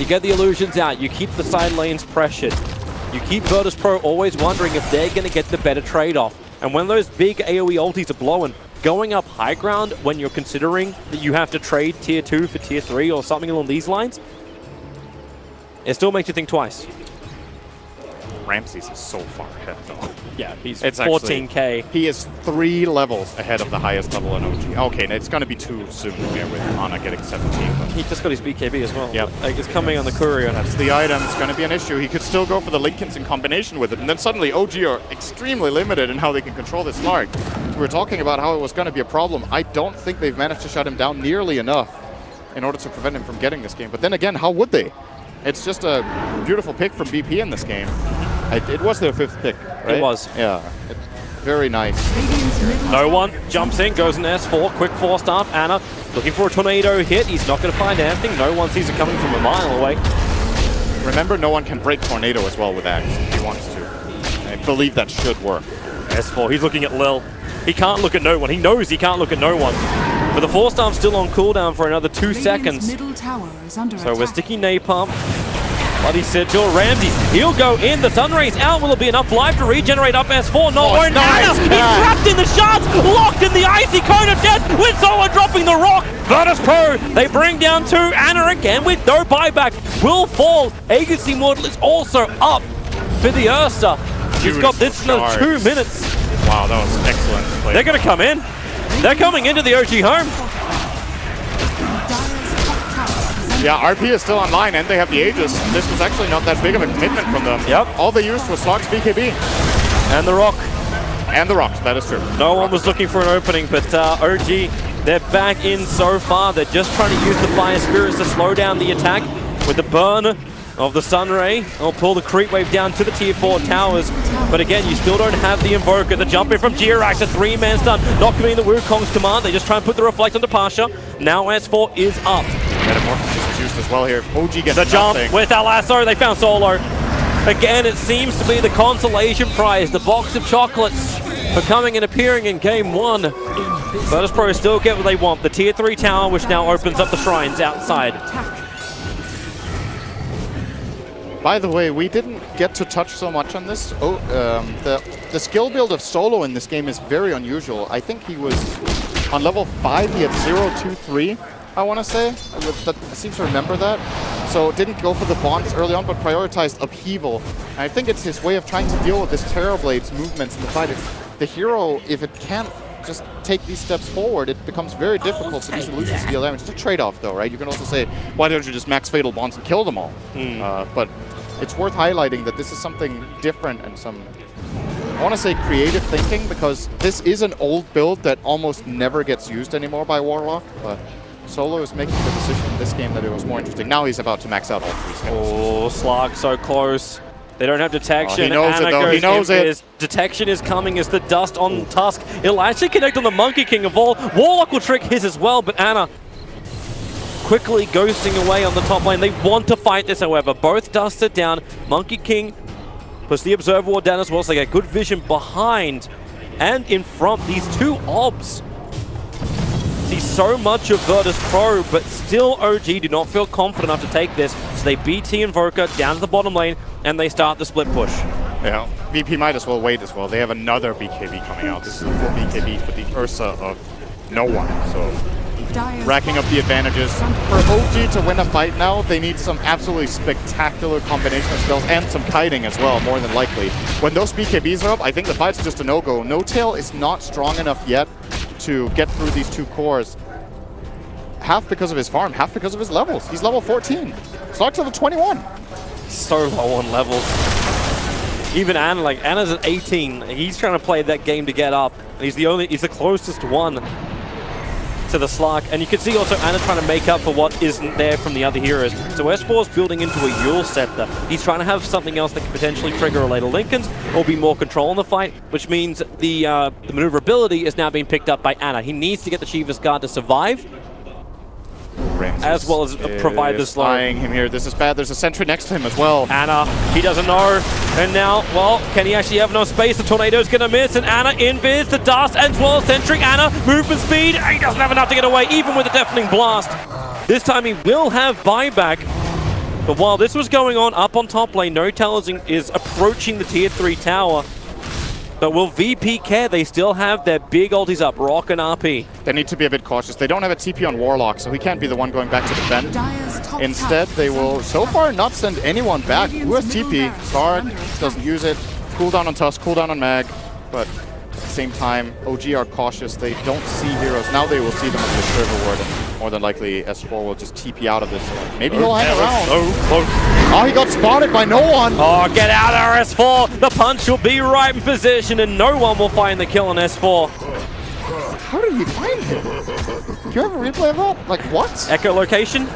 You get the illusions out, you keep the side lanes pressured. You keep Virtus Pro always wondering if they're going to get the better trade-off. And when those big AoE ultis are blowing, going up high ground when you're considering that you have to trade tier 2 for tier 3 or something along these lines, it still makes you think twice. Ramses is so far ahead though. Yeah, he's it's 14k. He is 3 levels ahead of the highest level in OG. Okay, and it's going to be too soon here with Ana getting 17. But He just got his BKB as well. Yep. Like, it's coming on the courier. that's the item. It's going to be an issue. He could still go for the Lincolns in combination with it, and then suddenly OG are extremely limited in how they can control this Slark. We were talking about how it was going to be a problem. I don't think they've managed to shut him down nearly enough in order to prevent him from getting this game. But then again, how would they? It's just a beautiful pick from BP in this game. It was their 5th pick, right? It was. Yeah. Very nice. No one jumps in, goes in S4, quick 4-staff. Anna looking for a tornado hit. He's not going to find anything. No one sees it coming from a mile away. Remember, no one can break tornado as well with Axe if he wants to. I believe that should work. S4, he's looking at Lil. He can't look at no one. He knows he can't look at no one. But the 4-staff's still on cooldown for another 2 seconds. Middle tower is under So we're attack. sticking Napalm. Bloody Sigil, Ramsey, he'll go in, the Sunray's out, will it be enough life to regenerate up S4? No, Oh, nice. He's trapped in the shards, locked in the icy cone of death, with someone dropping the rock. Virtus Pro, they bring down 2, Anna again with no buyback, will fall. Aegis Immortal is also up for the Ursa. She's got this in another 2 minutes. Wow, that was excellent play. They're gonna come in. They're coming into the OG home. Yeah, RP is still online, and they have the Aegis. This was actually not that big of a commitment from them. Yep. All they used was Slog's BKB. And the rock. And the rocks, that is true. No one was looking for an opening, but OG, they're back in so far. They're just trying to use the Fire Spirits to slow down the attack with the burn of the Sunray. They'll pull the creep wave down to the tier 4 towers. But again, you still don't have the Invoker. The jump in from Jirak, the 3-man stun, not coming in the Wukong's command. They just try and put the Reflect onto Pasha. Now S4 is up. Metamorphosis is used as well here. OG gets The jump nothing. with Al Lasso. They found Solo. Again, it seems to be the consolation prize, the box of chocolates for coming and appearing in game 1. Virtus Pro still get what they want. The tier 3 tower, which now opens up the shrines outside. By the way, we didn't get to touch so much on this. The skill build of Solo in this game is very unusual. I think he was on level 5, he had 0, 2, 3, I want to say. I seem to remember that. So didn't go for the bonds early on, but prioritized upheaval. And I think it's his way of trying to deal with this Terrorblade's movements in the fight. The hero, if it can't just take these steps forward, it becomes very difficult to do solutions to deal damage. It's a trade-off though, right? You can also say, why don't you just max Fatal Bonds and kill them all? But it's worth highlighting that this is something different and some, I want to say, creative thinking, because this is an old build that almost never gets used anymore by Warlock, but Solo is making the decision in this game that it was more interesting. Now he's about to max out all 3 skills. Oh, Slug so close. They don't have detection. He knows it though, he knows it. Detection is coming as the dust on Tusk. It'll actually connect on the Monkey King of all. Warlock will trick his as well, but Ana quickly ghosting away on the top lane. They want to fight this, however. Both dusted down. Monkey King puts the Observer Ward down as well, so they get good vision behind and in front. These two obs see so much of Virtus Pro, but still OG do not feel confident enough to take this, so they BT Invoker down to the bottom lane, and they start the split push. Yeah, VP might as well wait as well. They have another BKB coming out. This is a full BKB for the Ursa of no one, so racking up the advantages. For OG to win a fight now, they need some absolutely spectacular combination of spells and some kiting as well, more than likely. When those BKBs are up, I think the fight's just a no-go. No-Tail is not strong enough yet to get through these 2 cores. Half because of his farm, half because of his levels. He's level 14. Slug's level 21. So low on levels. Even Ana, like Ana's at 18. He's trying to play that game to get up. And he's the closest one to the Slug. And you can see also Ana trying to make up for what isn't there from the other heroes. So S4's building into a Yule Scepter. He's trying to have something else that can potentially trigger a later Linken's or be more control in the fight, which means the maneuverability is now being picked up by Ana. He needs to get the Shiva's Guard to survive, as well as provide the slow. Eyeing him here. This is bad. There's a sentry next to him as well. Ana, he doesn't know. And now, well, can he actually have enough space? The Tornado's going to miss, and Ana invis the dust as well as sentry. Ana, movement speed. He doesn't have enough to get away, even with a deafening blast. This time he will have buyback. But while this was going on up on top lane, No-Tail is approaching the tier 3 tower. But will VP care? They still have their big ultis up, Rock and RP. They need to be a bit cautious. They don't have a TP on Warlock, so he can't be the one going back to defend. Instead, they will, so far, not send anyone back. Who has TP? Sard doesn't use it. Cooldown on Tusk, cooldown on Mag. But at the same time, OG are cautious. They don't see heroes. Now they will see them on the server ward. More than likely, S4 will just TP out of this. Maybe he'll hang around. Oh, he got spotted by no one. Oh, get out there, S4. The punch will be right in position, and no one will find the kill on S4. How did he find him? Do you have a replay of that? Like, what? Echolocation?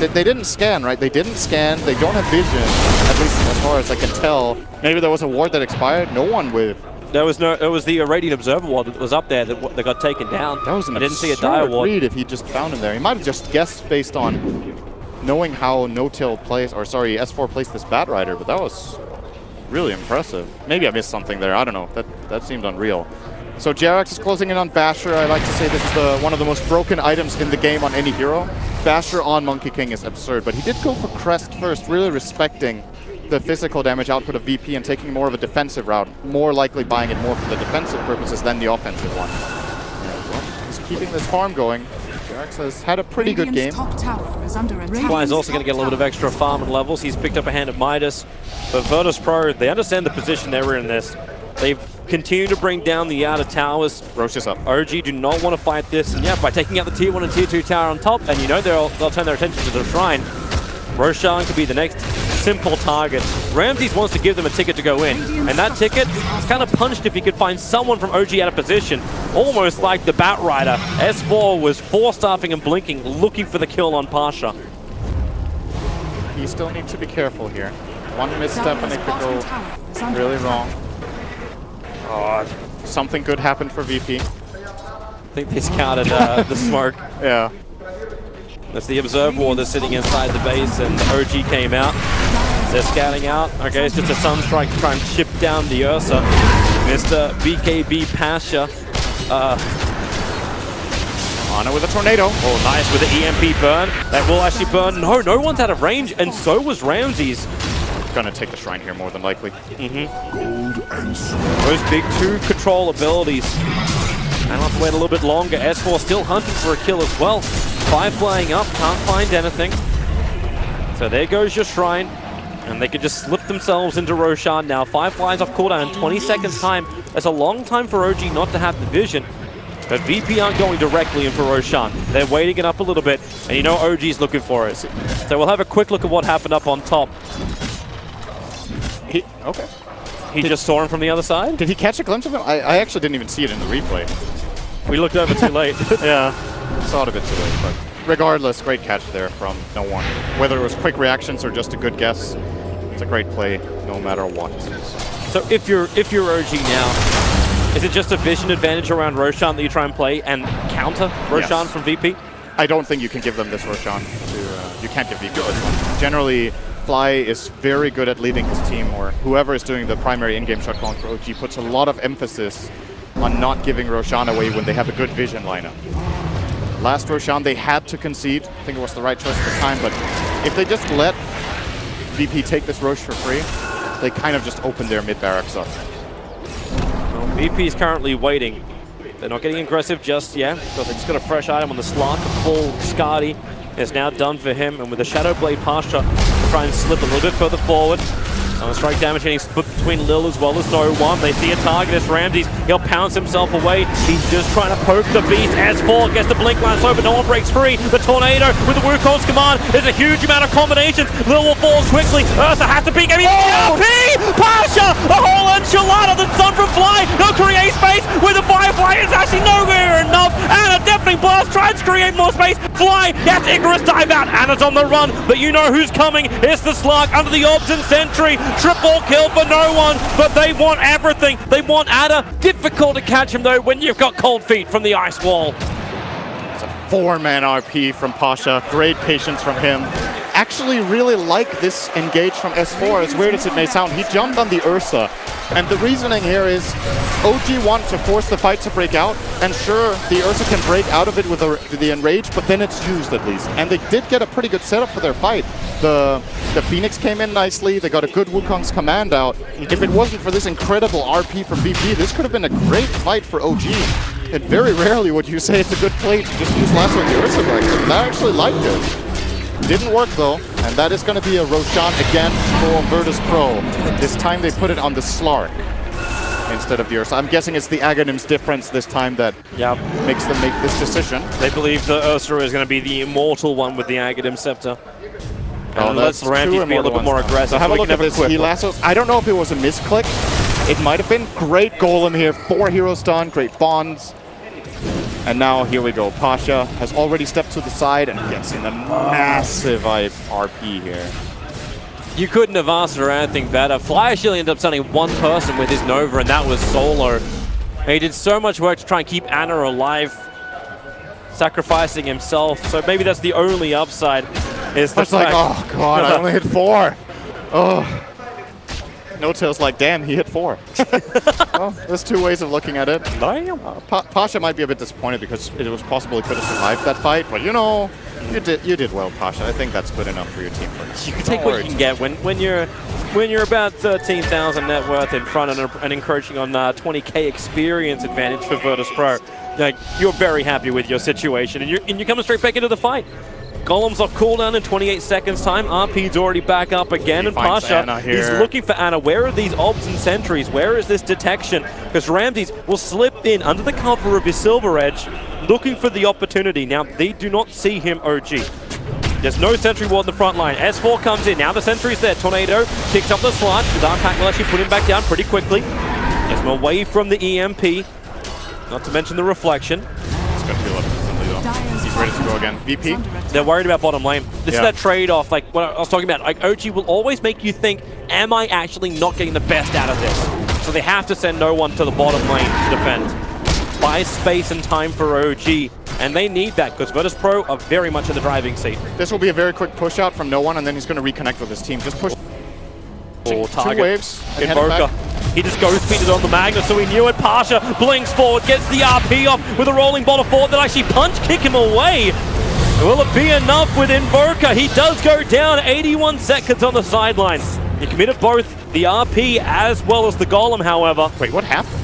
They didn't scan, right? They didn't scan. They don't have vision, at least as far as I can tell. Maybe there was a ward that expired. No one with. There was no. It was the Radiant Observer ward that was up there that got taken down. That was an I didn't see a dire ward. Read if he just found him there. He might have just guessed based on knowing how No-Tail plays, or sorry, S4 plays this Bat Rider, but that was really impressive. Maybe I missed something there. I don't know. That seemed unreal. So Jerax is closing in on Basher. I like to say this is one of the most broken items in the game on any hero. Basher on Monkey King is absurd, but he did go for Crest first, really respecting the physical damage output of VP and taking more of a defensive route, more likely buying it more for the defensive purposes than the offensive one. Well, he's keeping this farm going. Jerax has had a pretty good game. Fly is also going to get a little bit of extra farm and levels. He's picked up a hand of Midas, but Virtus Pro, they understand the position they're in this. They've continued to bring down the outer towers. Roche is up. OG do not want to fight this, and yeah, by taking out the tier 1 and tier 2 tower on top, and you know they'll turn their attention to the shrine. Roshan could be the next simple target. Ramses wants to give them a ticket to go in, and that ticket is kind of punched if he could find someone from OG out of position, almost like the Bat Rider. S4 was four-staffing and blinking, looking for the kill on Pasha. You still need to be careful here. One misstep and it could go really wrong. Oh, something good happened for VP. I think they scouted the smoke. Yeah. That's the Observe Ward that's sitting inside the base, and OG came out. They're scouting out. Okay, it's just a Sunstrike to try and chip down the Ursa. Mr. BKB Pasha Ana with a tornado. Oh, nice with the EMP burn. That will actually burn. No one's out of range, and so was Ramses. Gonna take the shrine here more than likely. Gold and silver. Those big 2 control abilities. And I'll have to wait a little bit longer. S4 still hunting for a kill as well. 5 flying up, can't find anything. So there goes your shrine. And they could just slip themselves into Roshan now. 5 flies off cooldown in 20 seconds time. That's a long time for OG not to have the vision. But VP aren't going directly in for Roshan. They're waiting it up a little bit. And you know OG's looking for it. So we'll have a quick look at what happened up on top. Okay. He just saw him from the other side? Did he catch a glimpse of him? I actually didn't even see it in the replay. We looked over too late. Yeah, saw it a bit too late, but regardless, great catch there from no one. Whether it was quick reactions or just a good guess, it's a great play no matter what. So if you're OG now, is it just a vision advantage around Roshan that you try and play and counter Roshan from VP? I don't think you can give them this Roshan. You can't give VP this one. Generally, Fly is very good at leading his team, or whoever is doing the primary in-game shot calling for OG puts a lot of emphasis on not giving Roshan away when they have a good vision lineup. Last Roshan, they had to concede. I think it was the right choice at the time, but if they just let VP take this Rosh for free, they kind of just open their mid-barracks up. Well, VP is currently waiting. They're not getting aggressive just yet, because they just got a fresh item on the Slark. A full Skadi is now done for him, and with the Shadow Blade posture, try and slip a little bit further forward. Strike damage getting split between Lil as well as No One. They see a target as Ramses. He'll pounce himself away. He's just trying to poke the beast. S4 gets the blink lance open. No one breaks free. The tornado with the Wukong's command. There's a huge amount of combinations. Lil will fall quickly. Ursa has to peek. EMP! Pasha! A whole enchilada that's done from Fly. No create space with the Firefly. It's actually nowhere enough. And a deafening blast tries to create more space. Fly gets Icarus dive out. Anna's on the run. But you know who's coming. It's the Slark under the Orbs and Sentry. Triple kill for No One, but they want everything. They want Ada. Difficult to catch him though when you've got cold feet from the ice wall. It's a 4-man RP from Pasha. Great patience from him. Actually really like this engage from S4, as weird as it may sound. He jumped on the Ursa. And the reasoning here is OG want to force the fight to break out, and sure, the Ursa can break out of it with the Enrage, but then it's used at least. And they did get a pretty good setup for their fight. The Phoenix came in nicely, they got a good Wukong's command out. If it wasn't for this incredible RP from VP, this could have been a great fight for OG. And very rarely would you say it's a good play to just use Lasso on the Ursa deck. So I actually liked it. Didn't work though, and that is going to be a Roshan again for Virtus Pro. This time they put it on the Slark instead of the Ursa. I'm guessing it's the Aghanim's difference this time that makes them make this decision. They believe the Ursa is going to be the immortal one with the Aghanim Scepter. Oh, let's Ramses be a little bit more aggressive. So have a look at this. He lassos. I don't know if it was a misclick. It might have been. Great Golem here. 4 heroes done. Great bonds. And now here we go. Pasha has already stepped to the side and gets in a massive RP here. You couldn't have asked for anything better. Fly actually ended up sending one person with his Nova, and that was Solo. And he did so much work to try and keep Anna alive, sacrificing himself. So maybe that's the only upside. Is the fact, like, oh god, I only hit 4. Oh. No-Tail's like, damn, he hit 4. Well, there's 2 ways of looking at it. Pasha might be a bit disappointed because it was possible he could have survived that fight, but you know, you did well, Pasha. I think that's good enough for your team. You can take what you can get when you're about 13,000 net worth in front and encroaching on 20k experience advantage for Virtus Pro. Like, you're very happy with your situation, and you're coming straight back into the fight. Golems off cooldown in 28 seconds time. RP's already back up again, and Pasha, he's looking for Anna. Where are these Obs and Sentries? Where is this detection? Because Ramses will slip in under the cover of his Silver Edge, looking for the opportunity. Now, they do not see him OG. There's no Sentry Ward in the front line. S4 comes in. Now the Sentry's there. Tornado kicks up the slot. The Dark Pack will actually put him back down pretty quickly. Gets him away from the EMP. Not to mention the reflection. It's going to feel up instantly though. He's ready to go again. VP? They're worried about bottom lane. This is that trade-off, like what I was talking about. Like OG will always make you think, am I actually not getting the best out of this? So they have to send No One to the bottom lane to defend. Buy space and time for OG. And they need that because Virtus Pro are very much in the driving seat. This will be a very quick push out from No One, and then he's going to reconnect with his team. Just push. Oh, target. 2 waves. Invoker. He just ghost speeded on the Magnus, so he knew it. Pasha blinks forward, gets the RP off with a rolling ball of forward that actually punch kick him away. Will it be enough with Invoker? He does go down, 81 seconds on the sideline. He committed both the RP as well as the Golem, however. Wait, what happened?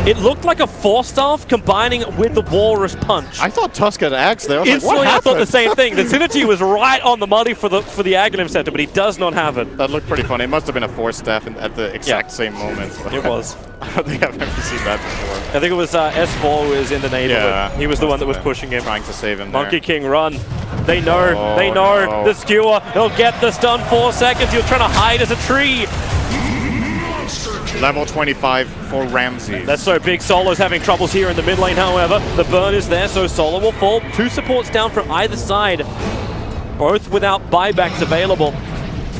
It looked like a Force-Staff combining with the Walrus Punch. I thought Tusk had Axe there. I was Instantly, like, what I thought the happened? same thing. The synergy was right on the money for the Aghanim Center, but he does not have it. That looked pretty funny. It must have been a Force Staff at the exact same moment. It was. I don't think I've ever seen that before. I think it was S4 who was in the neighborhood. Yeah, he was the one that was pushing him. Trying to save him Monkey there. King run. They know, no. the skewer. He'll get the stun 4 seconds. He was trying to hide as a tree. Level 25 for Ramsey. That's so big. Solo's having troubles here in the mid lane, however. The burn is there, so Solo will fall. 2 supports down from either side, both without buybacks available.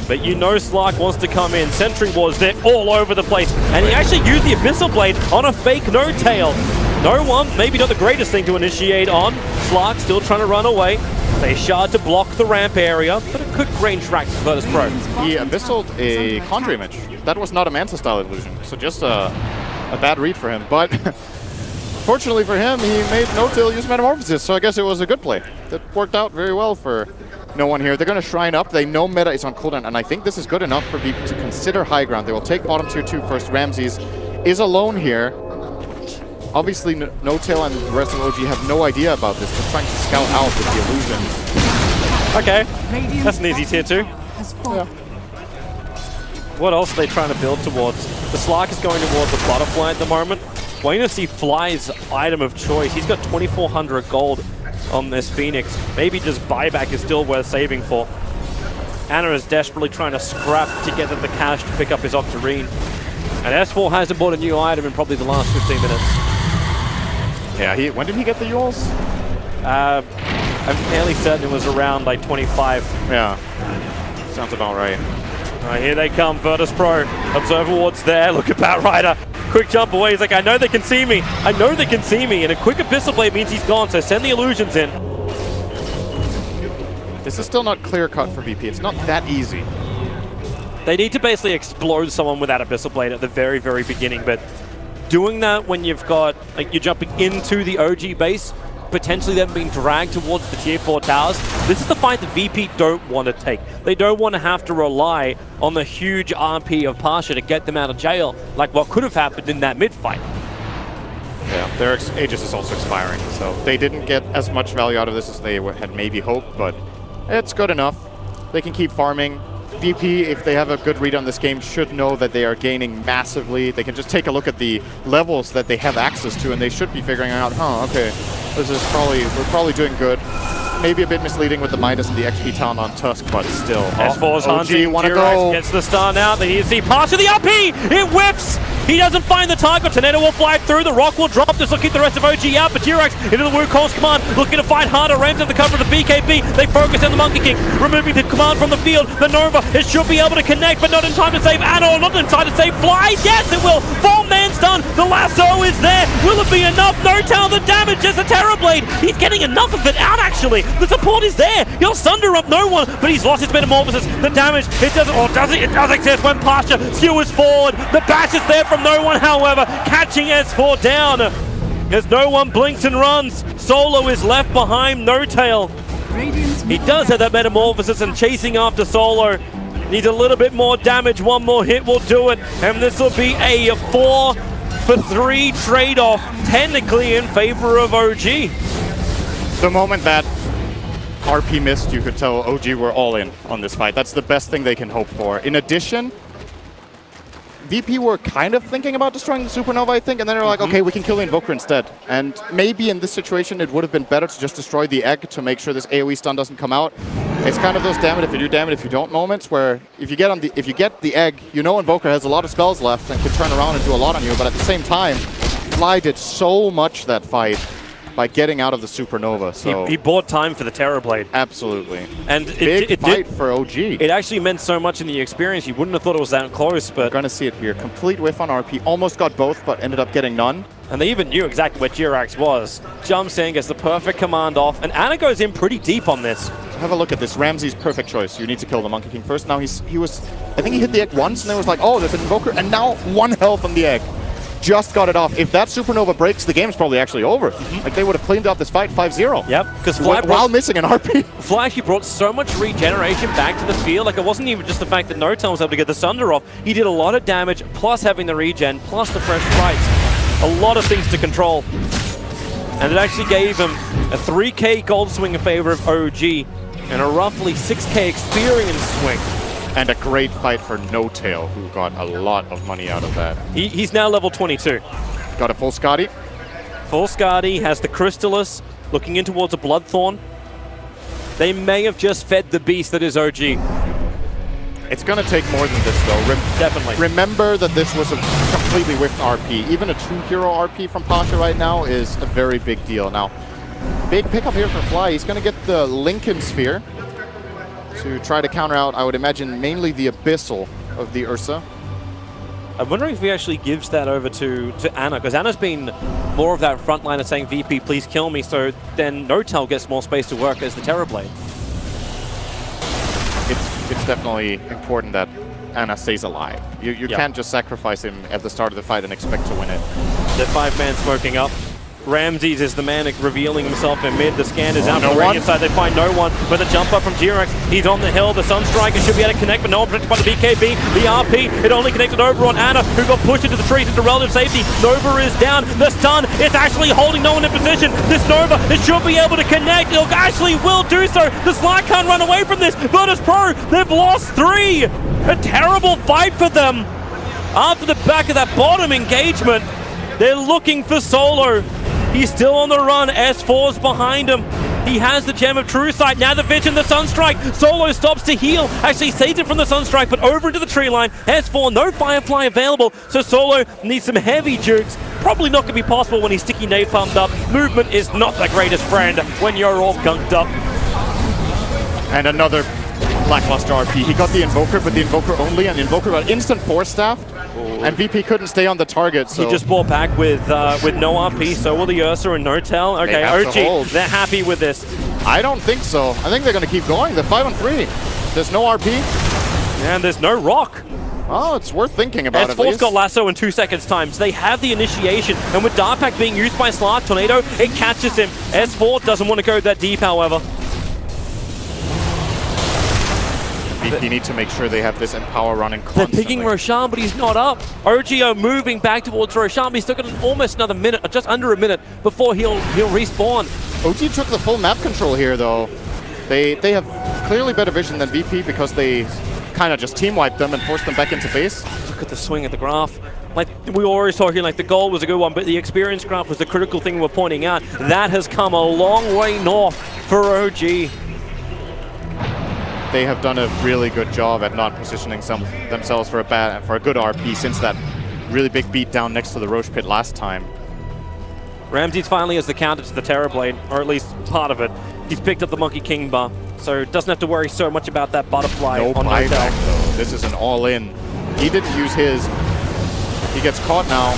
But you know Slark wants to come in. Sentry Wars, they're all over the place. And he actually used the Abyssal Blade on a fake No-Tail. No one, maybe not the greatest thing to initiate on. Slark still trying to run away. They shard to block the ramp area, but a good range rack for Virtus Pro. He abyssaled a Conjure image. That was not a Manta-style illusion, so just a bad read for him. But fortunately for him, he made No-Tail use Metamorphosis, so I guess it was a good play. That worked out very well for no one here. They're going to Shrine up. They know meta is on cooldown, and I think this is good enough for people to consider high ground. They will take bottom tier 2 first. Ramses is alone here. Obviously, No-Tail and the rest of OG have no idea about this. They're trying to scout out with the illusions. Okay, that's an easy tier 2. Yeah. What else are they trying to build towards? The Slark is going towards the Butterfly at the moment. Waiting to see Fly's item of choice. He's got 2,400 gold on this Phoenix. Maybe just buyback is still worth saving for. Anna is desperately trying to scrap together the cash to pick up his Octarine. And S4 hasn't bought a new item in probably the last 15 minutes. Yeah, when did he get the Yules? I'm fairly certain it was around like 25. Yeah, sounds about right. Alright, here they come, Virtus Pro. Observer Ward's there, look at Batrider. Quick jump away, he's like, I know they can see me. I know they can see me. And a quick Abyssal Blade means he's gone, so send the illusions in. This is still not clear cut for VP. It's not that easy. They need to basically explode someone with that Abyssal Blade at the very, very beginning, but doing that when you've got, like, you're jumping into the OG base, potentially them being dragged towards the tier 4 towers, this is the fight that VP don't want to take. They don't want to have to rely on the huge RP of Pasha to get them out of jail, like what could have happened in that mid-fight. Yeah, their Aegis is also expiring, so they didn't get as much value out of this as they had maybe hoped, but it's good enough. They can keep farming. VP, if they have a good read on this game, should know that they are gaining massively. They can just take a look at the levels that they have access to, and they should be figuring out, okay, this is we're probably doing good. Maybe a bit misleading with the Midas and the XP talent on Tusk, but still. S4's hunting, wanna Jirax go. gets the stun out, they need to see Pasha the RP! It whips! He doesn't find the target, Tornado will fly through, the rock will drop, this will keep the rest of OG out, but Jirax into the Wukong's command, looking to fight harder, Rams at the cover of the BKB, they focus on the Monkey King, removing the command from the field, the Nova, it should be able to connect, but not in time to save Anor, not in time to save Fly, yes it will, 4-man's done, the lasso is there, will it be enough? No-Tail, the damage, just a Terrorblade, he's getting enough of it out actually, the support is there, he'll sunder up no one, but he's lost his Metamorphosis, the damage, it doesn't, or does it? It does exist when Pasha skewers forward, the bash is there from no one, however, catching S4 down, as no one blinks and runs, Solo is left behind, No-Tail. He does have that Metamorphosis and chasing after Solo. Needs a little bit more damage, one more hit will do it, and this will be a 4-for-3 trade-off, technically in favor of OG. The moment that RP missed, you could tell OG were all in on this fight. That's the best thing they can hope for. In addition, VP were kind of thinking about destroying the Supernova, I think, and then they're like, okay, we can kill the Invoker instead. And maybe in this situation, it would have been better to just destroy the egg to make sure this AoE stun doesn't come out. It's kind of those damn it if you do, damn it if you don't moments where if you get the egg, you know Invoker has a lot of spells left and can turn around and do a lot on you, but at the same time, Fly did so much that fight by getting out of the Supernova. So he bought time for the Terrorblade. Absolutely. And it fight for OG. It actually meant so much in the experience. You wouldn't have thought it was that close, but... We're going to see it here. Complete whiff on RP. Almost got both, but ended up getting none. And they even knew exactly where Jirax was. Jumps in, gets the perfect command off, and Anna goes in pretty deep on this. have a look at this. Ramsey's perfect choice. You need to kill the Monkey King first. Now I think he hit the egg once, and then was like, oh, there's an Invoker, and now 1 health on the egg. Just got it off. If that Supernova breaks, the game's probably actually over. Like, they would have cleaned up this fight 5-0. Yep, because while missing an RP. Fly actually brought so much regeneration back to the field. Like, it wasn't even just the fact that Notel was able to get the Sunder off. He did a lot of damage, plus having the regen, plus the fresh fights. A lot of things to control. And it actually gave him a 3k gold swing in favor of OG and a roughly 6k experience swing. And a great fight for No-Tail, who got a lot of money out of that. He's now level 22. Got a full Scotty. Full Scotty, has the Crystallis, looking in towards a Bloodthorn. They may have just fed the beast that is OG. It's going to take more than this, though. Definitely. Remember that this was a completely whiffed RP. Even a 2-hero RP from Pasha right now is a very big deal. Now, big pickup here for Fly. He's going to get the Lincoln Sphere to try to counter out, I would imagine, mainly the Abyssal of the Ursa. I'm wondering if he actually gives that over to Ana, because Ana's been more of that frontliner saying, VP, please kill me, so then Notel gets more space to work as the Terrorblade. It's definitely important that Ana stays alive. You can't just sacrifice him at the start of the fight and expect to win it. The 5-man smoking up. Ramses is the man revealing himself in mid. The scan is out no from the one. radiant side. They find no one. But the jump up from G-Rex, he's on the hill. The Sunstriker should be able to connect, but no one protected by the BKB. The RP, it only connected over on Ana, who got pushed into the trees into relative safety. Nova is down. The stun is actually holding no one in position. This Nova, it should be able to connect. It actually will do so. The Sly can't run away from this. Virtus Pro, they've lost 3. A terrible fight for them. After the back of that bottom engagement, they're looking for Solo. He's still on the run. S4's behind him. He has the Gem of True Sight. Now the Vision, the Sunstrike. Solo stops to heal. Actually saves him from the Sunstrike, but over into the tree line. S4, no Firefly available. So Solo needs some heavy jukes. Probably not going to be possible when he's sticky napalmed up. Movement is not the greatest friend when you're all gunked up. And another lackluster RP. He got the Invoker, but the Invoker only, and the Invoker got instant force staff. And VP couldn't stay on the target, so... He just bought back with no RP, so will the Ursa and Notel. Okay, OG, they're happy with this. I don't think so. I think they're going to keep going. They're 5-3. There's no RP. And there's no rock. Oh, it's worth thinking about at S4's least. got Lasso in 2 seconds time, so they have the initiation. And with Dark Pack being used by Slark, Tornado, it catches him. S4 doesn't want to go that deep, however. VP need to make sure they have this Empower running constantly. They're picking Roshan, but he's not up. OGO moving back towards Roshan, but he's still got almost another minute, just under a minute, before he'll respawn. OG took the full map control here, though. They have clearly better vision than VP because they kind of just team wiped them and forced them back into base. Look at the swing at the graph. Like, we were always talking like the goal was a good one, but the experience graph was the critical thing we're pointing out. That has come a long way north for OG. They have done a really good job at not positioning themselves for a good RP since that really big beat down next to the Roche pit last time. Ramses finally has the counter to the Terrorblade, or at least part of it. He's picked up the Monkey King bar, so doesn't have to worry so much about that butterfly no on buyback, Notel. though. This is an all-in. He didn't use his. He gets caught now.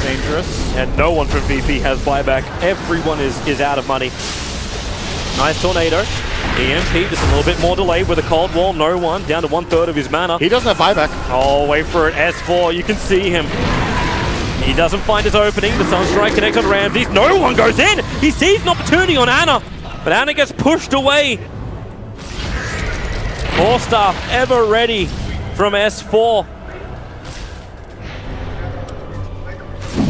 Dangerous. And no one from VP has buyback. Everyone is out of money. Nice Tornado. EMP just a little bit more delayed with a cold wall. No one, down to 1/3 of his mana. He doesn't have buyback. Oh, wait for it. S4, you can see him. He doesn't find his opening. The Sunstrike connects on Ramses. No one goes in. He sees an opportunity on Ana, but Ana gets pushed away. More stuff ever ready from S4.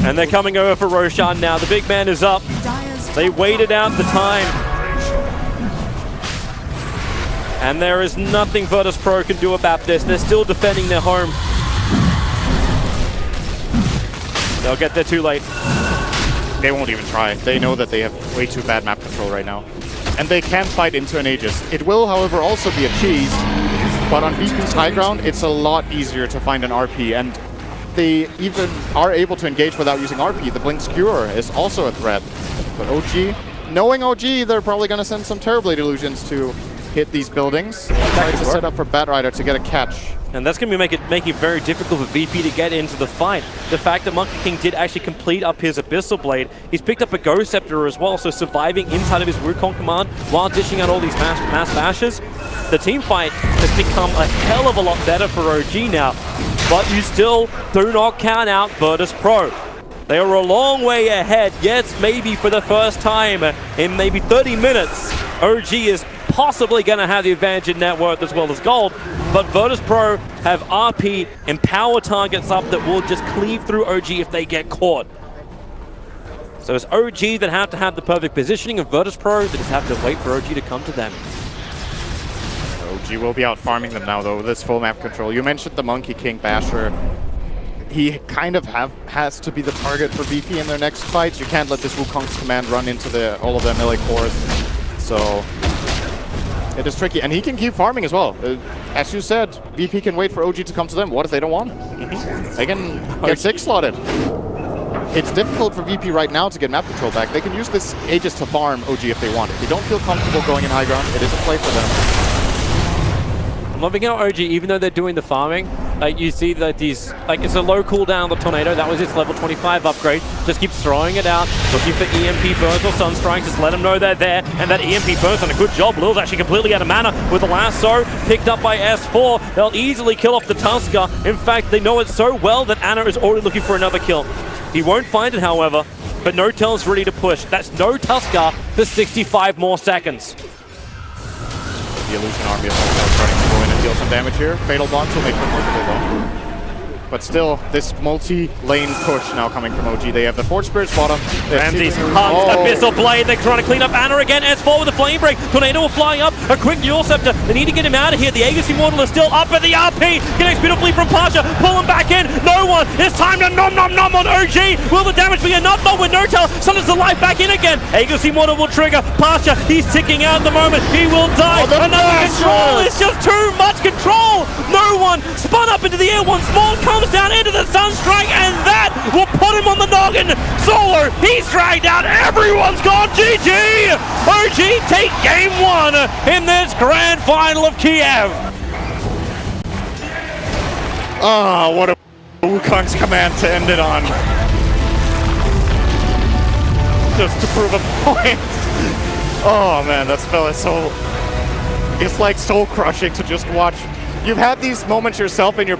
And they're coming over for Roshan now. The big man is up. They waited out the time. And there is nothing Virtus Pro can do about this. They're still defending their home. They'll get there too late. They won't even try. They know that they have way too bad map control right now. And they can fight into an Aegis. It will, however, also be a cheese. But on VP's high ground, it's a lot easier to find an RP. And they even are able to engage without using RP. The Blink Skewer is also a threat. But OG, knowing OG, they're probably going to send some Terrorblade illusions to hit these buildings. Try to set up for Batrider to get a catch. And that's going to be making it very difficult for VP to get into the fight. The fact that Monkey King did actually complete up his Abyssal Blade, he's picked up a Ghost Scepter as well, so surviving inside of his Wukong command while dishing out all these mass bashes. The team fight has become a hell of a lot better for OG now, but you still do not count out Virtus Pro. They are a long way ahead. Yes, maybe for the first time in maybe 30 minutes, OG is possibly going to have the advantage in net worth as well as gold, but Virtus Pro have RP and power targets up that will just cleave through OG if they get caught. So it's OG that have to have the perfect positioning, and Virtus Pro that just have to wait for OG to come to them. OG will be out farming them now though with this full map control. You mentioned the Monkey King Basher. He kind of has to be the target for VP in their next fights. You can't let this Wukong's command run into all of their melee cores. So it is tricky, and he can keep farming as well. As you said, VP can wait for OG to come to them. What if they don't want? They can get 6-slotted. It's difficult for VP right now to get map control back. They can use this Aegis to farm OG if they want. If they don't feel comfortable going in high ground, it is a play for them. I'm loving how OG, even though they're doing the farming, you see that these, it's a low cooldown, the Tornado, that was its level 25 upgrade, just keeps throwing it out, looking for EMP burns or Sunstrikes, just let them know they're there, and that EMP burns done a good job. Lil's actually completely out of mana with the lasso, picked up by S4, they'll easily kill off the Tusker. In fact, they know it so well that Ana is already looking for another kill. He won't find it, however, but No-Tell's ready to push. That's no Tusker for 65 more seconds. The Illusion Army is also starting to go in and deal some damage here. Fatal Bonds will make them multiple though. But still, this multi-lane push now coming from OG. They have the Forge Spirits bottom. Ramsey's hunt, Abyssal Blade, they're trying to clean up Ana again. S4 with the Flame Break. Tornado flying up, a quick Dual Scepter. They need to get him out of here. The Aegis Immortal is still up at the RP. Connects beautifully from Pasha, pull him back in. No one, it's time to nom nom nom on OG. Will the damage be enough? Not with No-Tell. Summons the life back in again. Aegis Immortal will trigger. Pasha, he's ticking out at the moment. He will die. Another control, it's just too much control. No one, spun up into the air once more, comes down into the Sunstrike, and that will put him on the noggin. Solo, he's dragged out. Everyone's gone. GG! OG take game 1 in this grand final of Kiev. Ah, what a Wukong's command to end it on. Just to prove a point. Oh man, that spell is so... It's like soul crushing to just watch. You've had these moments yourself in your